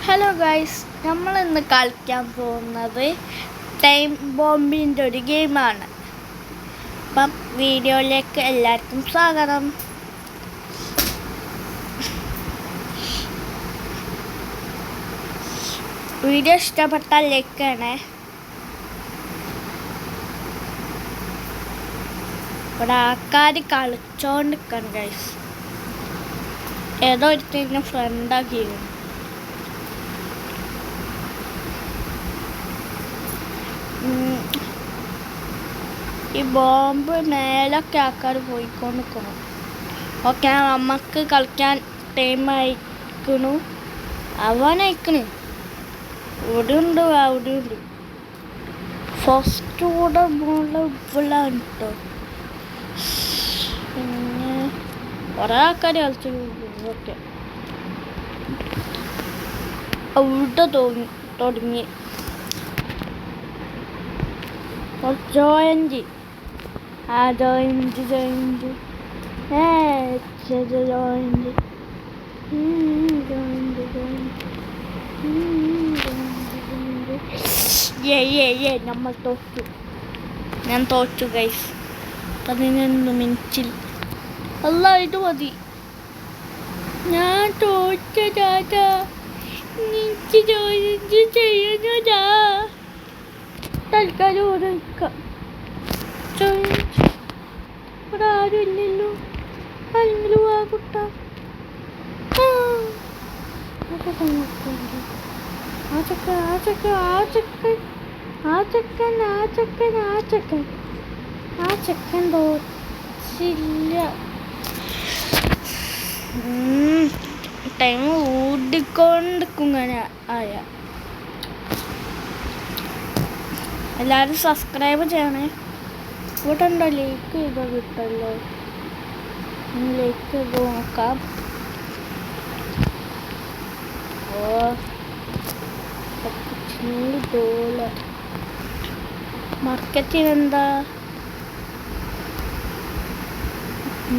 Hello guys, നമ്മൾ ഇന്ന് കളിക്കാൻ പോകുന്നത് ടൈം ബോംബിൻ്റെ ഒരു ഗെയിമാണ്. അപ്പം വീഡിയോയിലേക്ക് എല്ലാവർക്കും സ്വാഗതം. വീഡിയോ ഇഷ്ടപ്പെട്ടാൽ ലൈക്ക് ചെയ്യണേ. ഇവിടെ ആൾക്കാർ കളിച്ചോണ്ടിരിക്കണം ഗൈസ്. ഏതോ ഒരുത്തന്നെ ഫ്രണ്ടാക്കിയിരുന്നു. ഈ ബോംബ് മേലൊക്കെ ആൾക്കാർ പോയിക്കൊണ്ടിരിക്കണം. ഓക്കെ, നമുക്ക് കളിക്കാൻ ടൈം അയക്കണു. അവനയക്കണ് ഇവിടെ ഉണ്ട്, അവിടെ ഉണ്ട്. ഫസ്റ്റ് കൂടെ മുകളിലാണ് കേട്ടോ. പിന്നെ കുറേ ആൾക്കാർ കളിച്ചു. ഓക്കെ, അവിടെ തുടങ്ങി ജോയിൻ്റ് ജോയിൻ്റ് ജോയിൻ്റ് ജോയിൻ്റ് നമ്മൾ തോറ്റു. ഞാൻ തോറ്റു ഗൈസ്. 11 മിനിറ്റിൽ. അല്ല, ഇത് മതി. ഞാൻ തോറ്റതാ. എനിക്ക് ജോയിൻ്റ് ചെയ്യുന്നതാ. തൽക്കാലം ഇവിടെ നിൽക്കാം. ഇവിടെ ആരും ഇല്ലല്ലോ. ആരെങ്കിലും ആ കുട്ട ആ ചെക്കൻ തോച്ചില്ല. ടൈം ഓടിക്കൊണ്ടിരിക്കും. ഇങ്ങനെ ആയ എല്ലാവരും സബ്സ്ക്രൈബ് ചെയ്യണേ. ഇവിടെ ഉണ്ടോ ലൈക്ക് ചെയ്താൽ കിട്ടല്ലോ. ലൈക്ക് ചെയ്ത് നോക്കാം. മാർക്കറ്റിലെന്താ?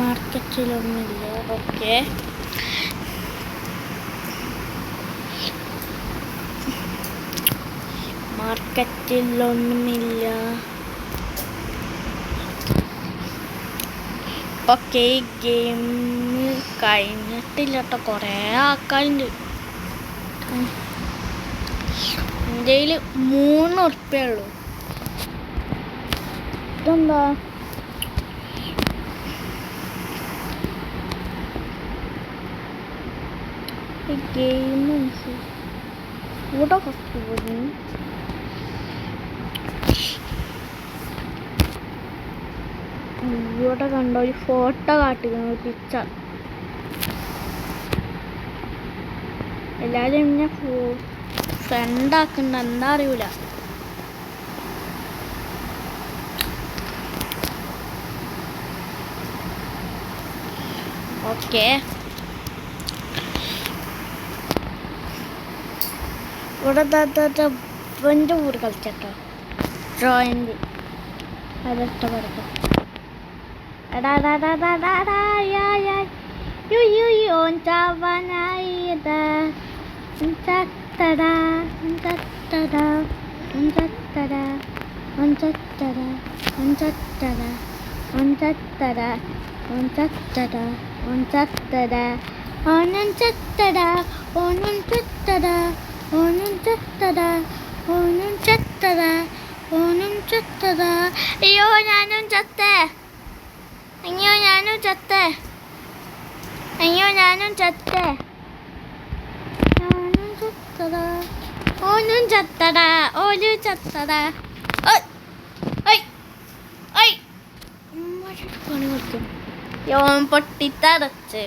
മാർക്കറ്റിലൊന്നുമില്ല. ഓക്കെ, മാർക്കറ്റിലൊന്നുമില്ല. ഓക്കെ, ഈ ഗെയിം കഴിഞ്ഞിട്ടില്ല കേട്ടോ. കുറേ ആൾക്കാരുണ്ട്. എൻ്റെ കയ്യിൽ 3 ഉറുപ്പ്യയുള്ളൂ. ഇതെന്താ? ഈ ഗെയിം ഇവിടെ ഫസ്റ്റ് പോയി. ഇവിടെ കണ്ടോ, ഒരു ഫോട്ടോ കാട്ടിക്കണം, ഒരു പിക്ചർ. എല്ലാവരും എന്നെ ഫ്രണ്ടാക്കണ്ട, എന്താ അറിയൂല. ഓക്കെ, ഇവിടെ എൻ്റെ ഊര് കളിച്ചോ. ഡ്രോയിങ് അതൊക്കെ പഠിക്കാം. അയ്യോ, ഞാനും ചത്തേ. അയ്യോ, ഞാനും ചത്തേ. അയ്യോ, ഞാനും ചത്തേ. ഓനും ചത്തടാ. ഓനും ചത്തടാ. പണി കൊടുക്കും. ഓൻ പൊട്ടിത്തടച്ച്.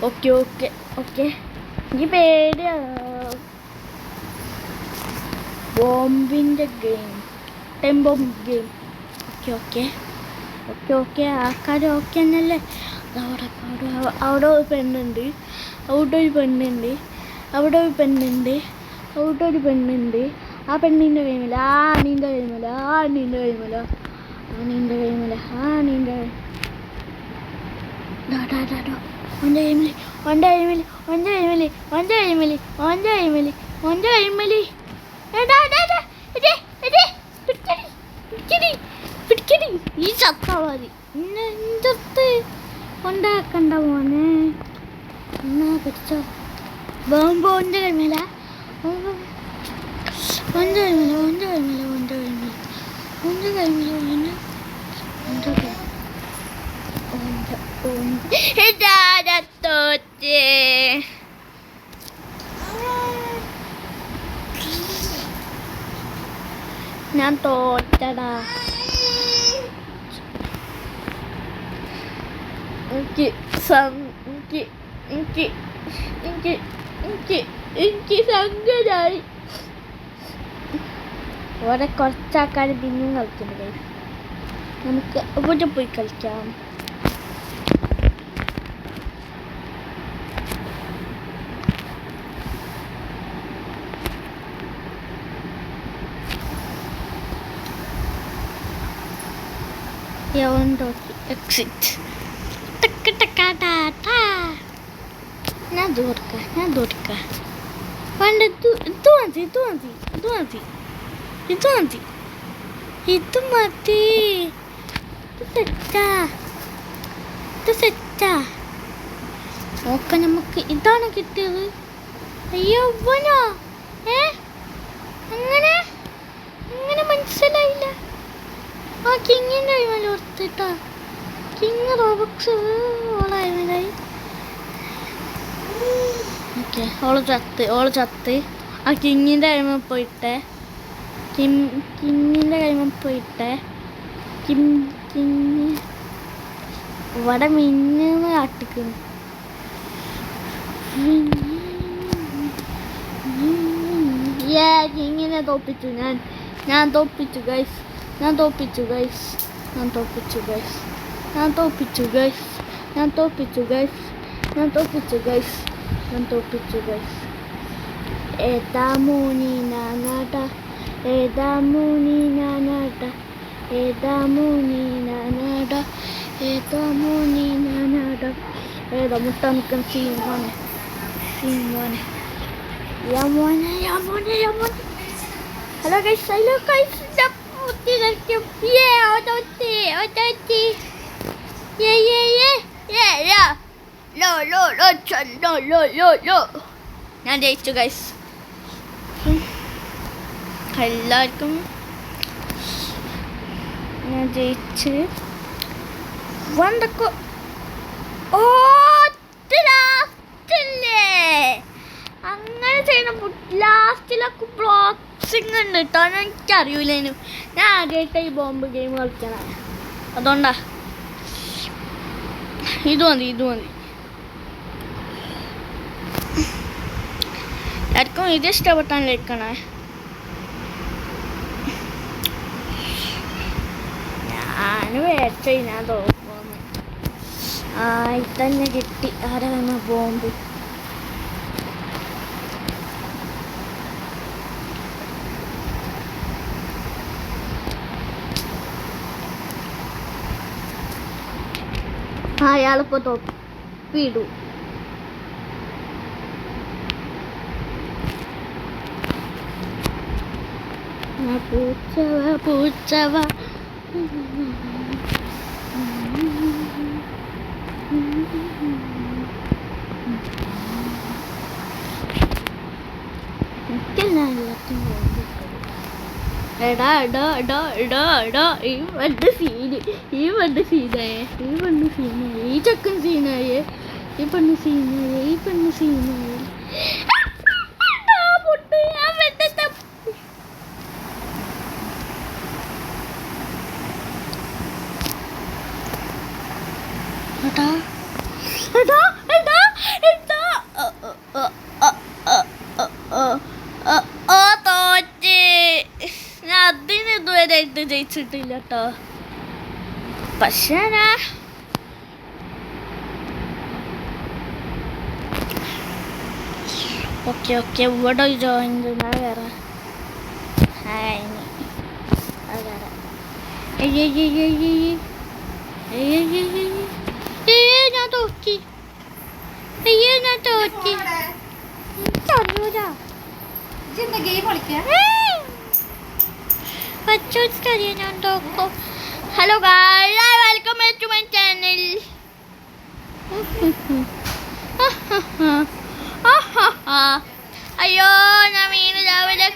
ഓക്കെ ഓക്കെ ഓക്കെ, എനിക്ക് പേടിയാ. ബോംബിൻ്റെ game, time bomb game. Okay okay okay okay, ആൾക്കാർ ഓക്കെ തന്നെയല്ലേ? അവിടെ ഒരു പെണ്ണുണ്ട്, അവിടെ ഒരു പെണ്ണുണ്ട്, അവിടെ ഒരു പെണ്ണുണ്ട്, അവിടെ ഒരു പെണ്ണുണ്ട്. ആ പെണ്ണിൻ്റെ കൈമല, ആ അണീൻ്റെ കൈമല, ആ അണീൻ്റെ കൈമല, ആണീൻ്റെ കൈമല, ആ അണീൻ്റെ ഓൻ്റെ കൈമലി ഓൻ്റെ കൈമലി ഓൻ്റെ കൈമലി ഓൻ്റെ കൈമലി ഓൻ്റെ കൈമലി ഓൻ്റെ കൈമലി പിടിക്കടി ഈ ചത്താ മതി എന്തൊത്ത് കൊണ്ടാക്കണ്ട മോനെ എന്നാ പിടിച്ചോ ബോംബ് ഓൻ്റെ കൈമല ഓൻ്റെ കൈമല ഓൻ്റെ കൈമല ഓൻ്റെ കൈമല ഓൻ്റെ കൈമല ഓൻ്റെ തോറ്റേ ഞാൻ തോറ്റടാ എനിക്ക് സങ്കടായി ഓരെ കുറച്ചാൾക്കാർ പിന്നെയും കളിക്കുന്നുണ്ട് നമുക്ക് ഇവിടെ പോയി കളിക്കാം എക്സിറ്റ് ഞാൻ തോർക്കാം വേണ്ട ഇത് മതി ഇത് സെറ്റാ നോക്ക നമുക്ക് ഇതാണ് കിട്ടിയത് അയ്യോ വനോ അങ്ങനെ മനസ്സിലായില്ല ആ കിങ്ങിൻ്റെ കൈമല ഓർത്തിട്ടാ കിങ് റോബക്സ് ഓളായി ഓക്കെ ഓള് ചത്ത് ആ കിങ്ങിൻ്റെ കൈമ പോയിട്ടെ കിങ്ങിൻ്റെ കൈമ പോയിട്ടെ കിങ് ഇവിടെ മിന്നു കാട്ടിക്കുന്നു കിങ്ങിനെ തോപ്പിച്ചു ഞാൻ തോപ്പിച്ചു ഗൈസ് ഏതാ മൂനി നാനാട്ട ഏതാ മുട്ട നിൽക്കുന്ന സീൻ മോനെ ഹലോ ഗൈസ് ഞാൻ ജയിച്ചു ഗൈസ് എല്ലാവർക്കും ഞാൻ ജയിച്ച് വണ്ടക്കോ ഓ ലാസ്റ്റല്ലേ അങ്ങനെ ചെയ്യുന്ന ലാസ്റ്റിലൊക്കെ ബോക്സിങ് ഉണ്ട് കേട്ടോ എനിക്കറിയില്ലേനു ഞാൻ ആദ്യമായിട്ട് ഈ ബോംബ് ഗെയിം കളിക്കണം അതുകൊണ്ടാ ഇത് മതി എല്ലാവർക്കും ഇത് ഇഷ്ടപ്പെട്ടാൽ ലൈക്കണേ ഞാൻ വേച്ച ഞാൻ തോന്നുന്നു തന്നെ കിട്ടി ആരാണ് ബോംബ് അയാളിപ്പോൾ തൊപ്പിടൂ പൂച്ചവ എടാ ഈ വണ്ട് സീനായേ ഈ ചെക്കൻ സീനായേ ഈ പെണ്ണ് സീനായേ അതിന് ഇതുവരെയായിട്ട് ജയിച്ചിട്ടില്ല കേട്ടോ പക്ഷേ ഓക്കെ ഇവിടെ ജോയിൻ ചെയ്യുന്ന വേറെ ഞാൻ തോക്കി അയ്യോ ഞാൻ തോറ്റി തന്നൂരാ ഗെയിം കളിക്കാം. ഞാൻ തോക്കും. Hello guys, welcome back to my channel. അയ്യോ ഞാൻ വീണ് രാവിലെ.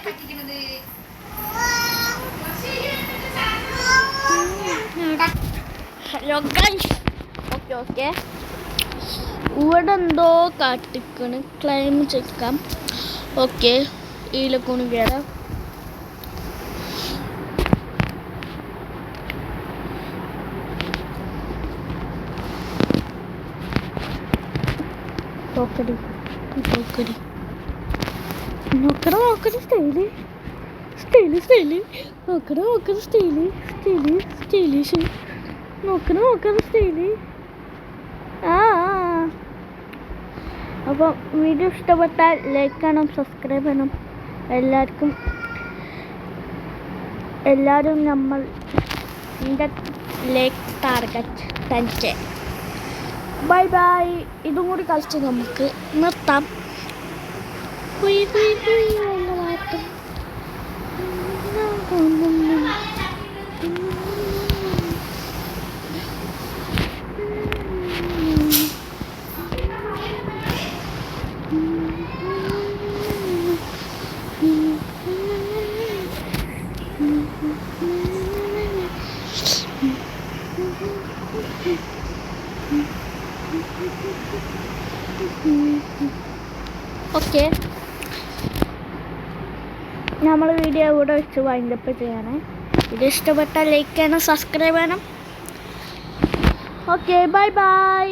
ഹലോ ഗായ്സ്, ഓക്കെ ഇവിടെ എന്തോ കാട്ടിക്കണ്. ക്ലൈം ചെയ്ക്കാം. ഓക്കെ ഇതിലേക്കൊന്ന് കയറാം. നോക്കടി സ്റ്റൈല് നോക്കണ സ്റ്റൈല്. അപ്പോൾ വീഡിയോ ഇഷ്ടപ്പെട്ടാൽ ലൈക്ക് ചെയ്യണം, സബ്സ്ക്രൈബ് ചെയ്യണം. എല്ലാവരും നമ്മൾ like target 10K. Bye bye. ഇതും കൂടി കളിച്ച് നമുക്ക് നിർത്താം. ഓക്കെ, നമ്മൾ വീഡിയോ ഇവിടെ വെച്ച് വൈൻഡപ്പ് ചെയ്യണേ. ഇത് ഇഷ്ടപ്പെട്ടാൽ ലൈക്ക് ചെയ്യണം, സബ്സ്ക്രൈബ് ചെയ്യണം. Okay bye bye.